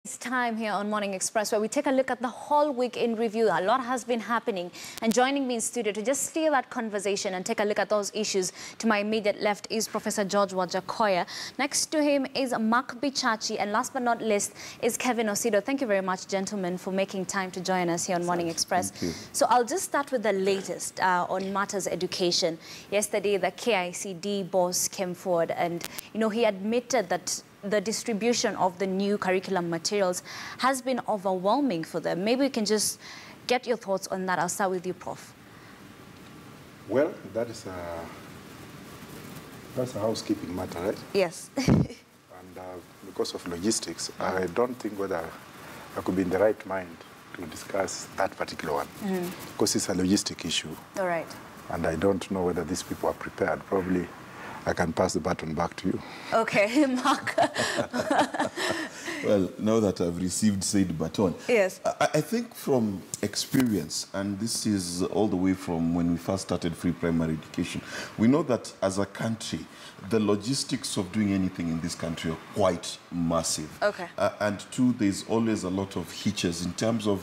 It's time here on Morning Express where we take a look at the whole week in review. A lot has been happening, and joining me in studio to just steer that conversation and take a look at those issues to my immediate left is Professor George Wajakoya. Next to him is Mark Bichachi, and last but not least is Kevin Osido. Thank you very much, gentlemen, for making time to join us here on Morning Express. Thank you. So I'll just start with the latest on matters education. Yesterday, the KICD boss came forward and, he admitted that the distribution of the new curriculum materials has been overwhelming for them. Maybe we can just get your thoughts on that. I'll start with you, Prof. Well, that's a housekeeping matter, right? Yes. And because of logistics, I don't think whether I could be in the right mind to discuss that particular one, because it's a logistic issue. All right. And I don't know whether these people are prepared. Probably I can pass the baton back to you. Okay, Mark. Well, now that I've received said baton, yes, I think from experience, and this is all the way from when we first started free primary education, we know that as a country, the logistics of doing anything in this country are quite massive. Okay. And two, there's always a lot of hitches in terms of,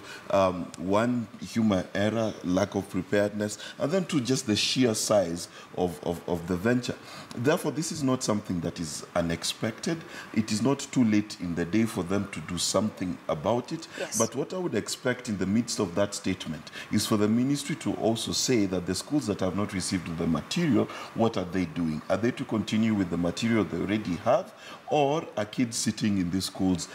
one, human error, lack of preparedness, and then two, just the sheer size of the venture. Therefore, this is not something that is unexpected. It is not too late in the day for them to do something about it. Yes. But what I would expect in the midst of that statement is for the ministry to also say that the schools that have not received the material, what are they doing? Are they to continue with the material they already have, or are kids sitting in these schools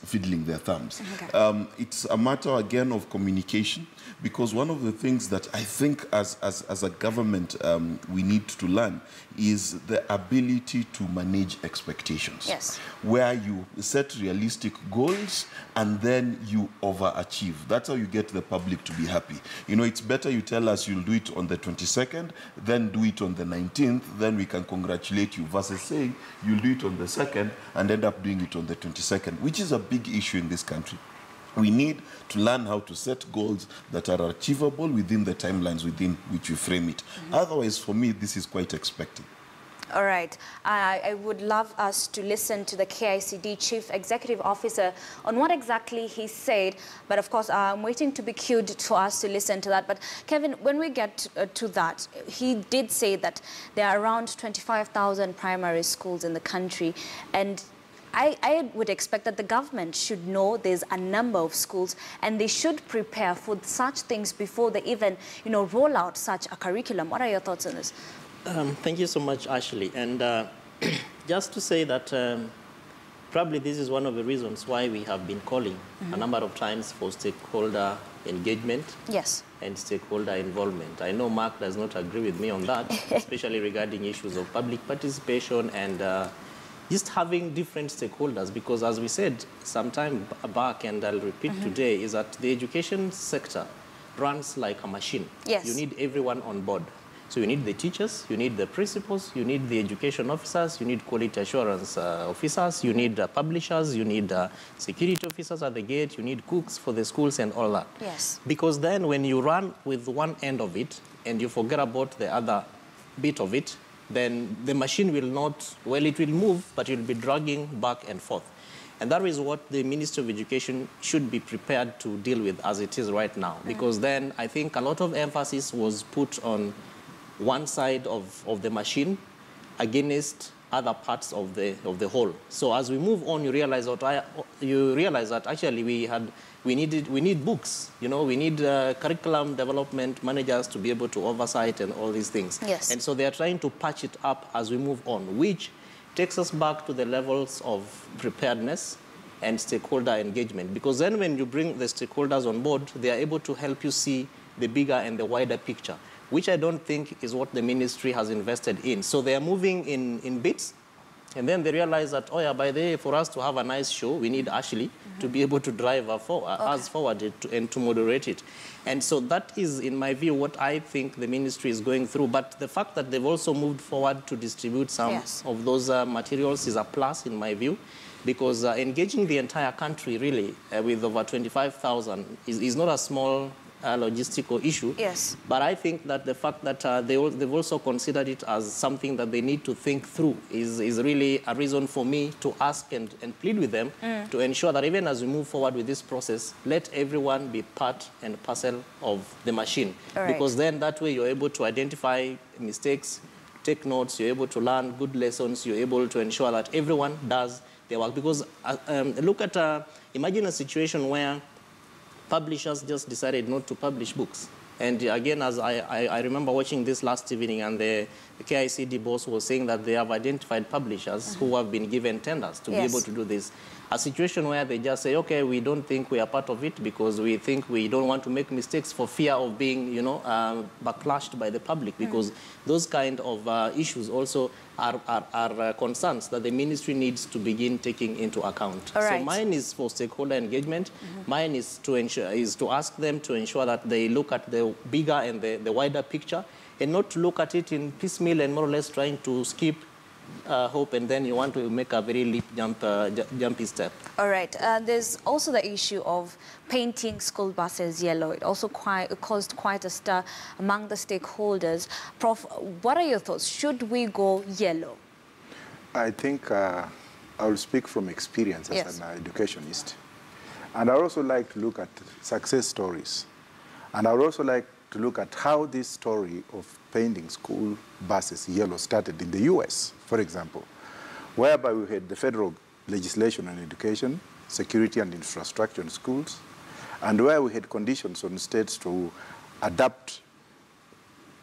fiddling their thumbs? Okay. It's a matter, again, of communication, because one of the things that I think as a government we need to learn is the ability to manage expectations. Yes. Where you set realistic goals and then you overachieve. That's how you get the public to be happy. It's better you tell us you'll do it on the 22nd, then do it on the 19th, then we can congratulate you, versus saying you'll do it on the 2nd and end up doing it on the 22nd, which is a big issue in this country. We need to learn how to set goals that are achievable within the timelines within which we frame it. Otherwise, for me, this is quite expected. All right. I would love us to listen to the KICD Chief Executive Officer on what exactly he said. But of course, I'm waiting to be queued for us to listen to that. But Kevin, when we get to that, he did say that there are around 25,000 primary schools in the country. And I would expect that the government should know there's a number of schools and they should prepare for such things before they even, roll out such a curriculum. What are your thoughts on this? Thank you so much, Ashley. And just to say that probably this is one of the reasons why we have been calling a number of times for stakeholder engagement. Yes. And stakeholder involvement. I know Mark does not agree with me on that, especially regarding issues of public participation and just having different stakeholders, because as we said some time back, and I'll repeat today, is that the education sector runs like a machine. Yes. You need everyone on board. So you need the teachers, you need the principals, you need the education officers, you need quality assurance officers, you need publishers, you need security officers at the gate, you need cooks for the schools and all that. Yes. Because then when you run with one end of it and you forget about the other bit of it, then the machine will not, well, it will move, but it will be dragging back and forth. And that is what the Ministry of Education should be prepared to deal with as it is right now. Because then I think a lot of emphasis was put on one side of the machine against other parts of the whole. So as we move on, you realize that actually we need books. We need curriculum development managers to be able to oversight and all these things. Yes. And so they are trying to patch it up as we move on, which takes us back to the levels of preparedness and stakeholder engagement. Because then when you bring the stakeholders on board, they are able to help you see the bigger and the wider picture, which I don't think is what the ministry has invested in. So they are moving in bits, and then they realize that, oh yeah, by the way, for us to have a nice show, we need Ashley to be able to drive us forward and to moderate it. And so that is, in my view, what I think the ministry is going through. But the fact that they've also moved forward to distribute some of those materials is a plus, in my view, because engaging the entire country, really, with over 25,000 is not a small logistical issue. Yes. But I think that the fact that they've also considered it as something that they need to think through is really a reason for me to ask and plead with them to ensure that even as we move forward with this process, let everyone be part and parcel of the machine. All right. Because then that way you're able to identify mistakes, take notes, you're able to learn good lessons, you're able to ensure that everyone does their work. Because look at, imagine a situation where publishers just decided not to publish books. And again, as I remember watching this last evening, and the KICD boss was saying that they have identified publishers who have been given tenders to be able to do this. A situation where they just say, okay, we don't think we are part of it because we think we don't want to make mistakes for fear of being, backlashed by the public, because those kind of issues also are concerns that the ministry needs to begin taking into account. All right. So mine is for stakeholder engagement. Mine is to ask them to ensure that they look at the bigger and the wider picture, and not to look at it in piecemeal and more or less trying to skip hope, and then you want to make a very jumpy step. All right. There's also the issue of painting school buses yellow. It also caused quite a stir among the stakeholders. Prof, what are your thoughts? Should we go yellow? I think I will speak from experience as an educationist. And I also like to look at success stories. And I would also like to look at how this story of painting school buses yellow started in the US, for example, whereby we had the federal legislation on education, security and infrastructure in schools, and where we had conditions on states to adapt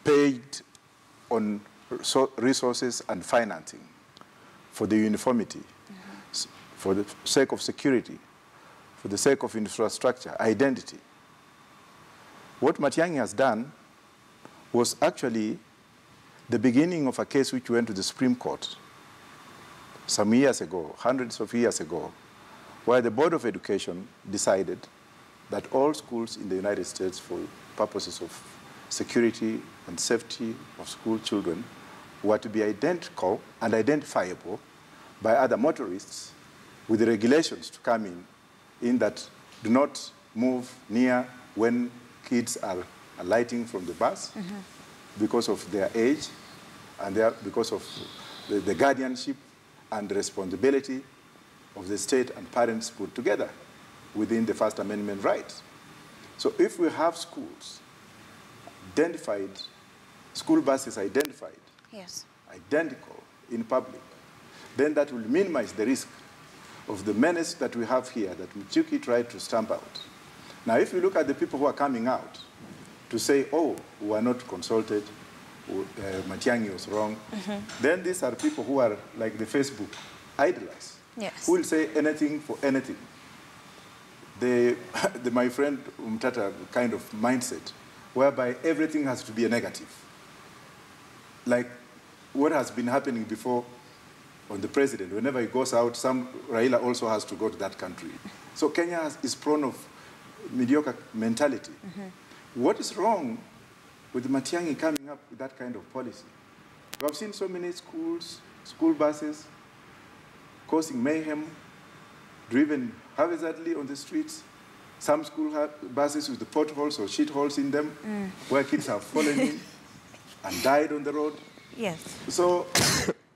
paid on resources and financing for the uniformity, for the sake of security, for the sake of infrastructure, identity. What Matiang'i has done was actually the beginning of a case which went to the Supreme Court some years ago, hundreds of years ago, where the Board of Education decided that all schools in the United States, for purposes of security and safety of school children, were to be identical and identifiable by other motorists, with the regulations to come in that do not move near when kids are alighting from the bus because of their age and because of the guardianship and the responsibility of the state and parents put together within the First Amendment rights. So if we have schools identified, school buses identified, identical in public, then that will minimize the risk of the menace that we have here that Matiang'i tried to stamp out. Now, if you look at the people who are coming out to say, oh, we are not consulted, Matiang'i was wrong, then these are people who are like the Facebook idlers, who will say anything for anything. My friend Umtata kind of mindset, whereby everything has to be a negative. Like what has been happening before on the president, whenever he goes out, Raila also has to go to that country. So Kenya is prone of mediocre mentality. What is wrong with Matiang'i coming up with that kind of policy? We have seen so many school buses causing mayhem, driven haphazardly on the streets. Some school buses with the potholes or shit holes in them, where kids have fallen in and died on the road. Yes. So,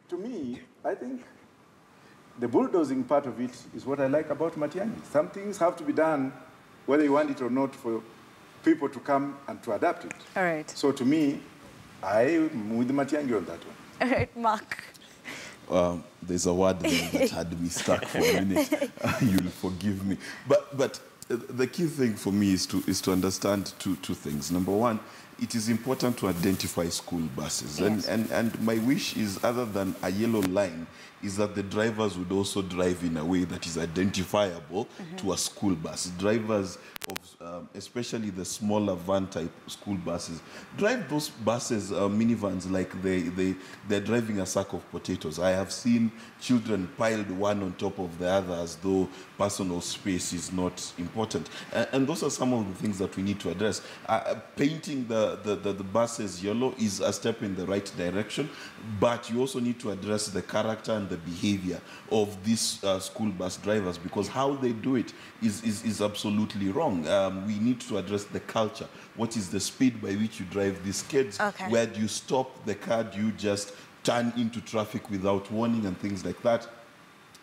to me, I think the bulldozing part of it is what I like about Matiang'i. Some things have to be done, whether you want it or not, for people to come and to adapt it. All right. So to me, I'm with Matiang'i on that one. All right, Mark. There's a word there that had me stuck for a minute. You'll forgive me. But the key thing for me is to understand two things. Number one, it is important to identify school buses. Yes. And my wish is, other than a yellow line, is that the drivers would also drive in a way that is identifiable to a school bus. Drivers of, especially the smaller van-type school buses, drive those buses, minivans, like they're driving a sack of potatoes. I have seen children piled one on top of the other as though personal space is not important. And those are some of the things that we need to address. Painting the the buses yellow is a step in the right direction, but you also need to address the character and the behavior of these school bus drivers, because how they do it is absolutely wrong. We need to address the culture. What is the speed by which you drive these kids? Okay. Where do you stop the car? Do you just turn into traffic without warning and things like that?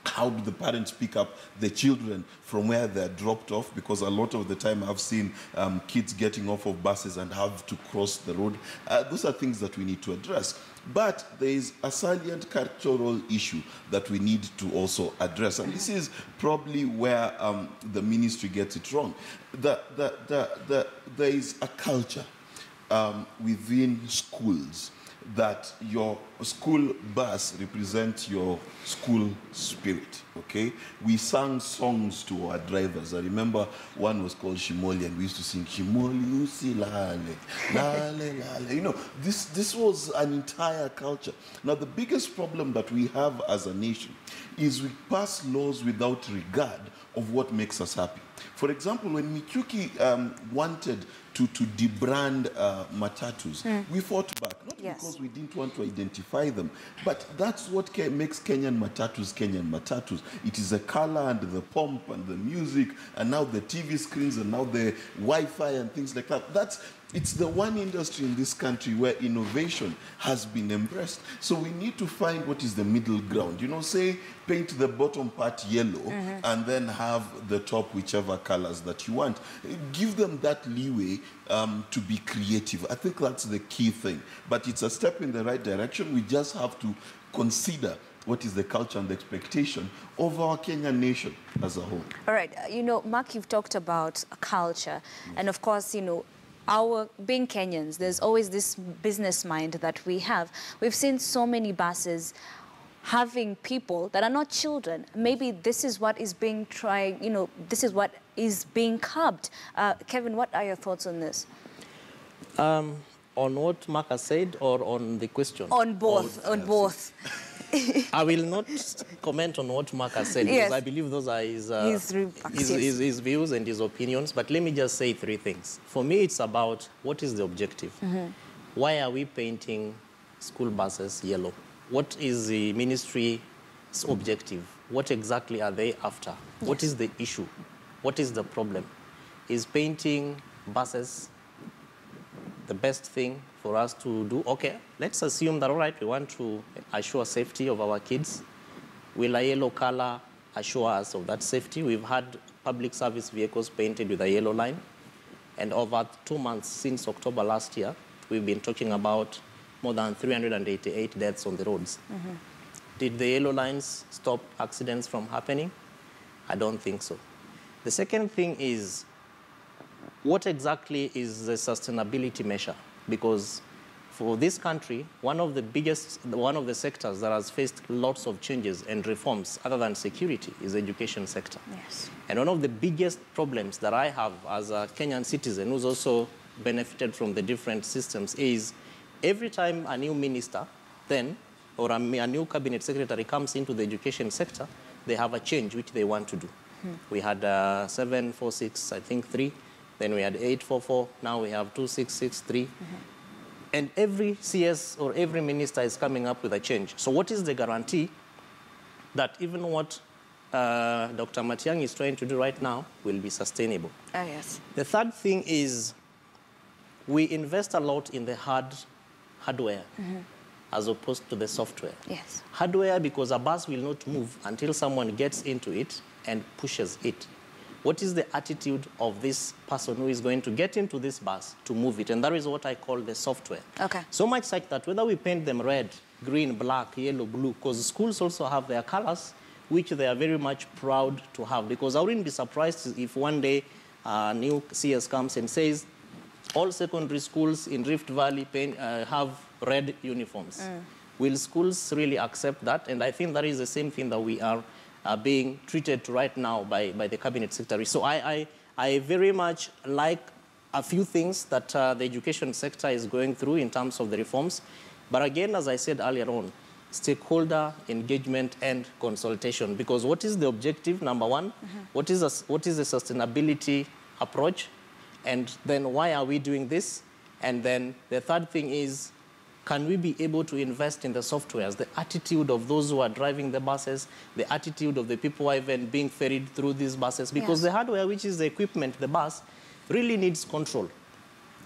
How do the parents pick up the children from where they're dropped off? Because a lot of the time I've seen kids getting off of buses and have to cross the road. Those are things that we need to address. But there is a salient cultural issue that we need to also address. And this is probably where the ministry gets it wrong. There is a culture within schools that your school bus represents your school spirit, okay? We sang songs to our drivers. I remember one was called Shimoli, and we used to sing, Shimoli usi lale, lale, lale. You know, this was an entire culture. Now, the biggest problem that we have as a nation is we pass laws without regard of what makes us happy. For example, when Michuki wanted to debrand matatus, we fought back, not because we didn't want to identify them, but that's what makes Kenyan matatus. It is the color and the pomp and the music, and now the TV screens, and now the Wi-Fi and things like that. It's the one industry in this country where innovation has been embraced. So we need to find what is the middle ground. You know, say, paint the bottom part yellow and then have the top whichever colors that you want. Give them that leeway to be creative. I think that's the key thing. But it's a step in the right direction. We just have to consider what is the culture and the expectation of our Kenyan nation as a whole. All right. You know, Mark, you've talked about culture. And of course, you know, being Kenyans, there's always this business mind that we have. We've seen so many buses having people that are not children. Maybe this is what is being tried, you know, this is what is being curbed. Kevin, what are your thoughts on this? On what Mark has said, or on the question? On both, on both. I will not comment on what Mark has said, because I believe those are his views and his opinions. But let me just say three things. For me, it's about what is the objective. Why are we painting school buses yellow? What is the ministry's objective? What exactly are they after? What is the issue? What is the problem? Is painting buses the best thing for us to do? Okay, let's assume that, all right, we want to assure safety of our kids. Will a yellow color assure us of that safety? We've had public service vehicles painted with a yellow line. And over 2 months since October last year, we've been talking about more than 388 deaths on the roads. Did the yellow lines stop accidents from happening? I don't think so. The second thing is, what exactly is the sustainability measure? Because for this country, one of the sectors that has faced lots of changes and reforms other than security is the education sector. Yes. And one of the biggest problems that I have as a Kenyan citizen who's also benefited from the different systems is every time a new minister or a new cabinet secretary comes into the education sector, they have a change which they want to do. We had 746, I think 3. Then we had 844, now we have 2663. And every CS or every minister is coming up with a change. So what is the guarantee that even what Dr. Matiang'i is trying to do right now will be sustainable? Oh, yes. The third thing is we invest a lot in the hardware as opposed to the software. Yes. Hardware, because a bus will not move until someone gets into it and pushes it. What is the attitude of this person who is going to get into this bus to move it? And that is what I call the software. Okay. So much like that, whether we paint them red, green, black, yellow, blue, because schools also have their colors, which they are very much proud to have. Because I wouldn't be surprised if one day a new CS comes and says, all secondary schools in Rift Valley have red uniforms. Will schools really accept that? And I think that is the same thing that we are being treated to right now by the cabinet secretary. So I very much like a few things that the education sector is going through in terms of the reforms. But again, as I said earlier on, stakeholder engagement and consultation. Because what is the objective, number one? What is the sustainability approach? And then why are we doing this? And then the third thing is, can we be able to invest in the softwares, the attitude of those who are driving the buses, the attitude of the people who are even being ferried through these buses? Because the hardware, which is the equipment, the bus, really needs control.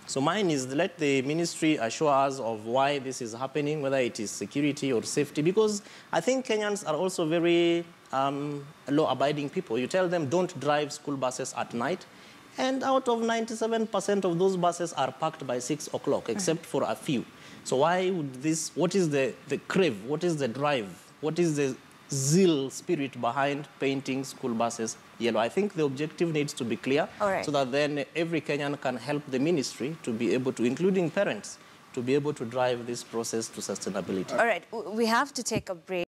So mine is, let the ministry assure us of why this is happening, whether it is security or safety, because I think Kenyans are also very law-abiding people. You tell them, don't drive school buses at night, and out of 97% of those buses are parked by 6 o'clock, except for a few. So why would this, what is the crave, what is the drive, what is the zeal spirit behind painting school buses yellow? I think the objective needs to be clear, so that then every Kenyan can help the ministry to be able to, including parents, to be able to drive this process to sustainability. All right, we have to take a break.